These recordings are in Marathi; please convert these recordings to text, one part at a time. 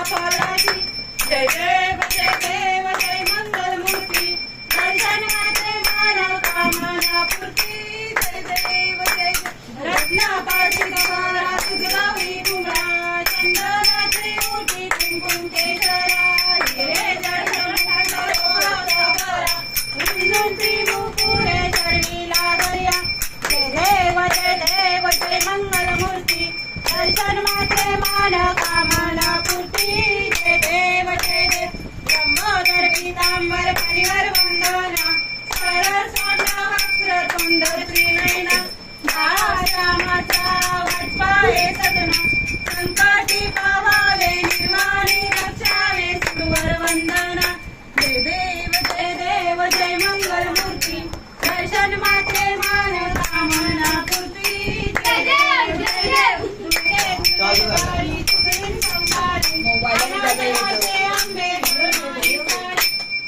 फळाची जय देव जय देव जय मंगलमूर्ती दर्शन मात्रे मान कामना पूर्ती जय देव जय रत्नापाशी गवारा सुगरावी कुंभा चंदनाची ओटी कुंकुम केशरा हे दर्शन मुकुरे चरणी लागल्या जय देव जय मंगलमूर्ती दर्शन मात्रे मान कामना पूर्ती जय देव ब्रह्मोदर पीतांबर परिवर वंदना सरळ सोंड वक्र तोंड त्रिनयना रामाचा वाटपाहे सदना संकटी पावावे निर्वाणी रक्षावे सुरवर वंदना जय देव जय मंगलमूर्ती दर्शन मात्रे मान कामना पूर्ती जय देव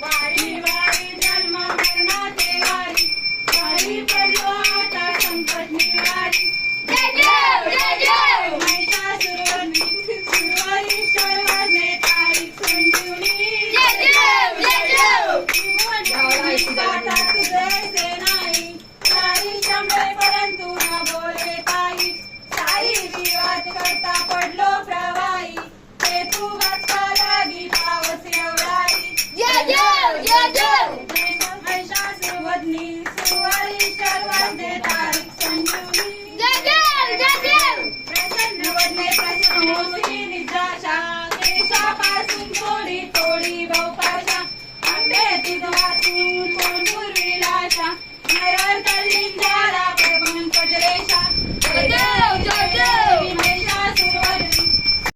वारी वारी जन्म मरणाचे वारी वारी पडलो आता संकट निवारी जय देव महिषासुरवरनी सुरवरीश्वरवरने तारीख संजीवनी गाथा तुझे नाही साई शंभे परंतु न बोले काही साई विवाद करता